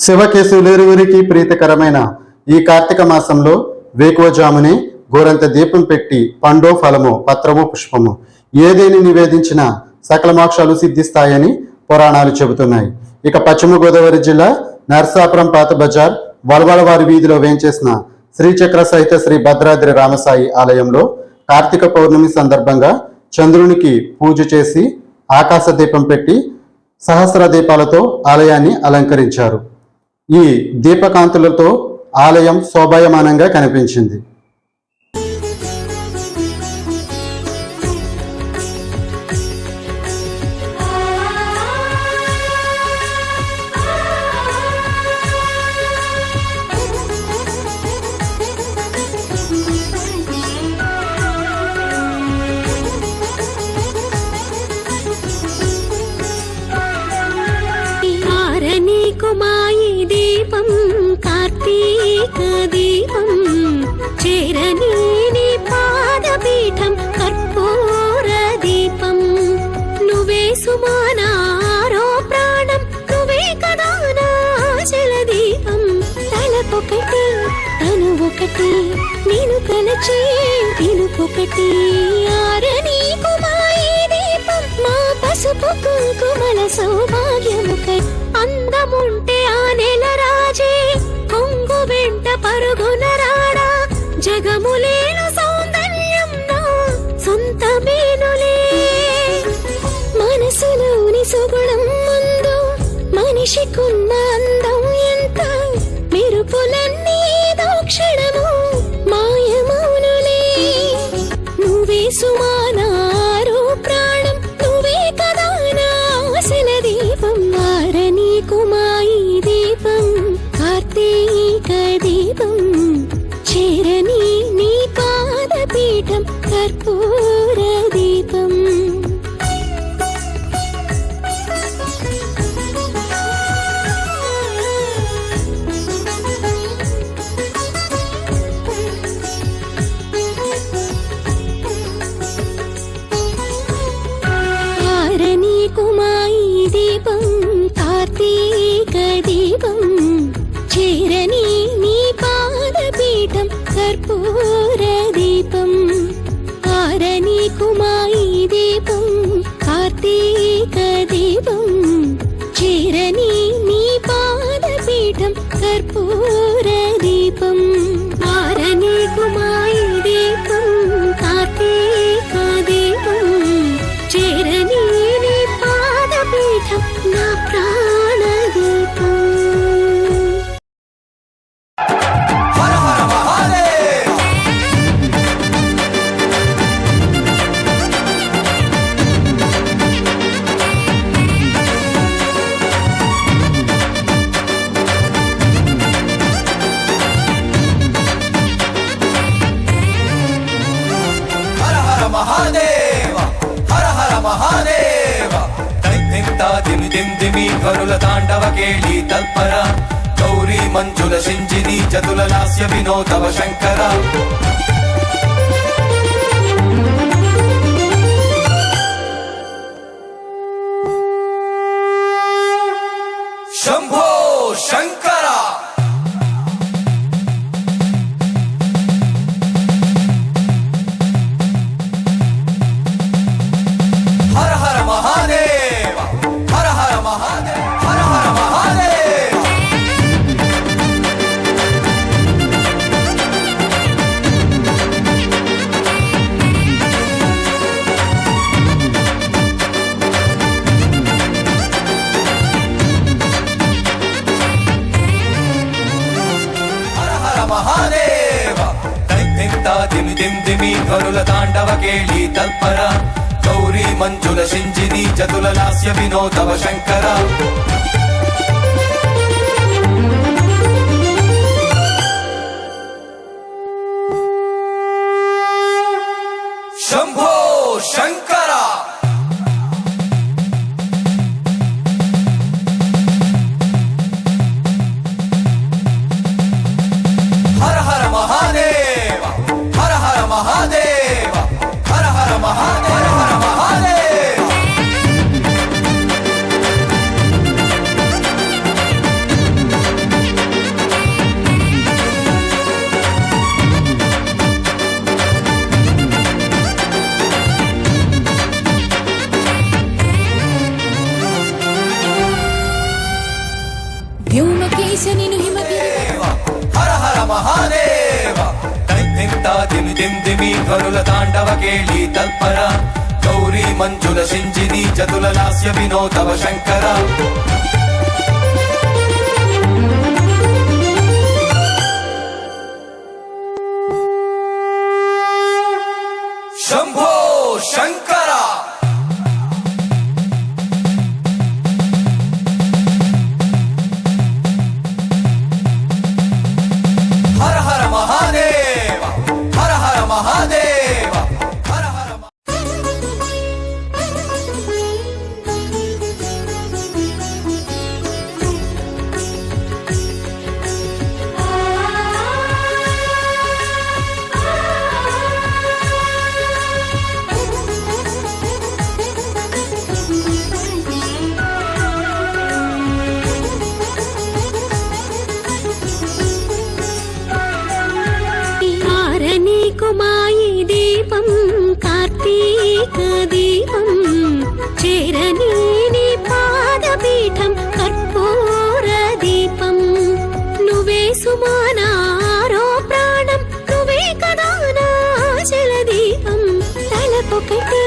శివకేశవులిరువురికి ప్రీతికరమైన ఈ కార్తీక మాసంలో వేకువజామునే గోరంత దీపం పెట్టి పండో ఫలము పత్రము పుష్పము ఏదేని నివేదించినా సకల మోక్షాలు సిద్ధిస్తాయని పురాణాలు చెబుతున్నాయి. ఇక పశ్చిమ గోదావరి జిల్లా నర్సాపురం పాత బజార్ వలవలవారి వీధిలో వేంచేసిన శ్రీచక్ర సహిత శ్రీ భద్రాద్రి రామసాయి ఆలయంలో కార్తీక పౌర్ణమి సందర్భంగా చంద్రునికి పూజ చేసి ఆకాశ దీపం పెట్టి సహస్ర దీపాలతో ఆలయాన్ని అలంకరించారు. ఈ దీపకాంతులతో ఆలయం శోభాయమానంగా కనిపించింది. దీపం కార్తీక దీపం చేరని నీ పాదపీఠం కర్పూర దీపం నువ్వే సుమానారో ప్రాణం నువ్వే కదా నాశల దీపం తలపొకటి తను ఒకటి నేను కలచే పిలుపొకటి ఆరని కుమాయి దీపం మా పసుపు కుంకుమల సౌభాగ్యముకై అందముంటే ఆ నెల రాజే కొంగు వెంట పరుగున రాడా జగములేను సౌందర్యం నా సొంతమేనులే మనసులోని సుగుణం ముందు మనిషికున్న అందం ఎంత మెరుపులన్నీ దోక్షణము మాయమౌనులే నువ్వే సుమానారో ప్రాణం నువ్వే కదా నా ఆశల దీపం వారని కుమాయి దీపం కార్తీక దీపం చేరని నీ పాదపీఠం కర్పూర దీపం వారని కుమాయి దీపం కార్తీక దీపం చేరని నీ పాదపీఠం కర్పూర దీపం ఆరని కుమాయి దీపం కార్తీక దీపం చేరని నీ పాదపీఠం కర్పూర దీపం ఆరని కుమాయి దీపం కార్తీక దీపం చేరని నీ పాదపీఠం నా ప్రాణదీపం. కరుల తాండవ కేళి తల్పర గౌరీ మంజుల సింజిని చతుల లాస్య వినోదవ శంకర శంభో శంకర హర హర మహాదేవ హర హర మహాదేవ హర హర మహాదేవ హర హర మహాదేవ దైత్యంతా దిమి దిమ్ దిమి కరుల తాండవ కేళి తల్పర గౌరీ మంజుల సింజిని చతుల లాస్య వినోదవ శంకర శంభో శంకర హర హర మహాదేవ హర హర మహాదేవ హర హర మహాదేవ హర హర మహాదేవ ಧೂಮಕೇಶ ನೀನು ಹಿಮಗಿರಿ ಹರ ಹರ ಮಹಾದೇವ ದೈತ್ಯಂತ ದಿಮಿ ದಿಮ್ ದಿಮಿ ಧ್ವನುಲ ತಾಂಡವ ಕೇಳಿ ತಲ್ಪರ ಗೌರಿ ಮಂಜುಲ ಶಿಂಜಿನಿ ಚತುಲ ಲಾಸ್ಯ ವಿನೋದವ ಶಂಕರ ಶಂಭೋ ಶಂಕರ ಹರ ಹರ ಮಹಾದೇವ ಹರ ಹರ ಮಹಾದೇವ ಹರ ಹರ కుమాయి దీపం కార్తీక దీపం చేరని నీ పాదపీఠం కర్పూర దీపం నువ్వే సుమానారో ప్రాణం నువ్వే కదా నాశల దీపం తలపొకటి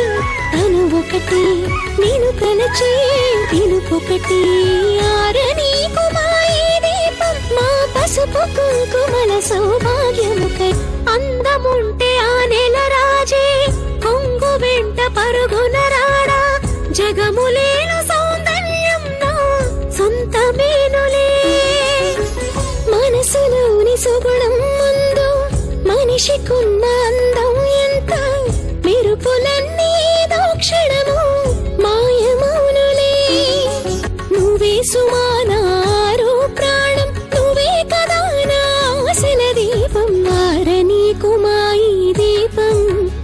తను ఒకటి నేను కలచే పిలుపొకటి ఆరని కుమాయి దీపం మా పసుపు కుంకుమల సౌభాగ్యముకై అందముంటే ఆ నెల రాజే కొంగు వెంట పరుగున రాడా జగములేను సౌందర్యం నా సొంతమేనులే మనసులోని సుగుణం ముందు మనిషికున్న అందం ఎంత మెరుపులన్నీ దోక్షణము మాయమౌనులే నువ్వే సుమానారో ప్రాణం నువ్వే కదా నా ఆశల దీపం వారణి కుమాయి దీపం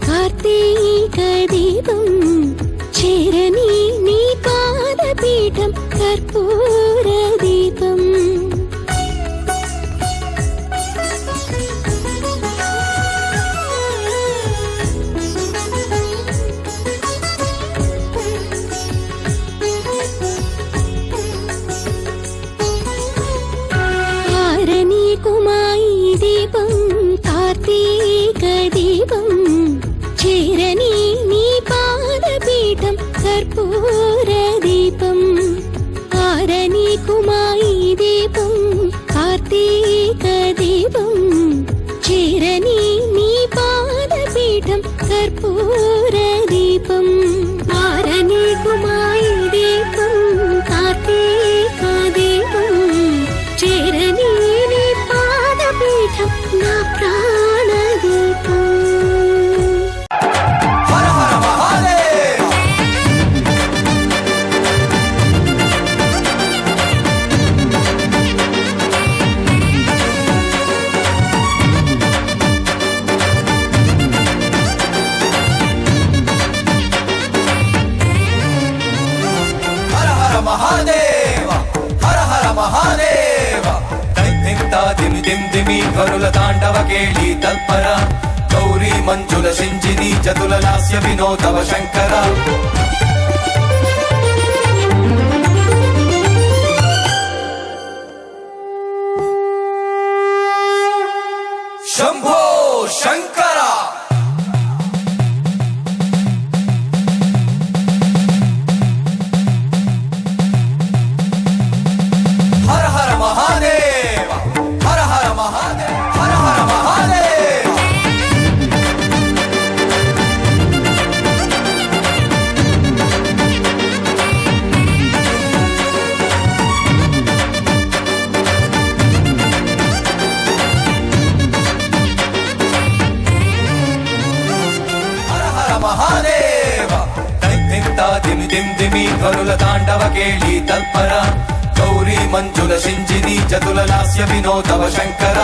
కార్తీక దీపం చేరని నీ పాదపీఠం కర్పూర దీపం వారణి కుమాయి దీపం కార్తీక దీపం చేరని నీ పాదపీఠం కర్పూర దీపం వారణి కుమాయి దీపం కార్తీక దీపం చేరని నీ పాదపీఠం కర్పూర దీపం వారణి కుమాయి దీపం కార్తీక దీపం చేరని నీ పాదపీఠం నా ప్రాణదీపం హర హర మహాదేవ హర హర మహాదేవ హర హర మహాదేవ దైత్యంత దిమి దిమ్ దిమి ధ్వనుల తాండవ కేళి తల్పర గౌరీ మంజుల శింజిని చతుల లాస్య వినోదవ శంకర శంభో శంకర హర హర మహాదేవ హర హర మహాదేవ హర హర మహాదేవ హర హర మహాదేవ దైత్యంత దిమి దిమ్ దిమి ధ్వనుల తాండవ కేళి తల్పర గౌరీ మంజుల శింజిని చతుల లాస్య వినోదవ శంకర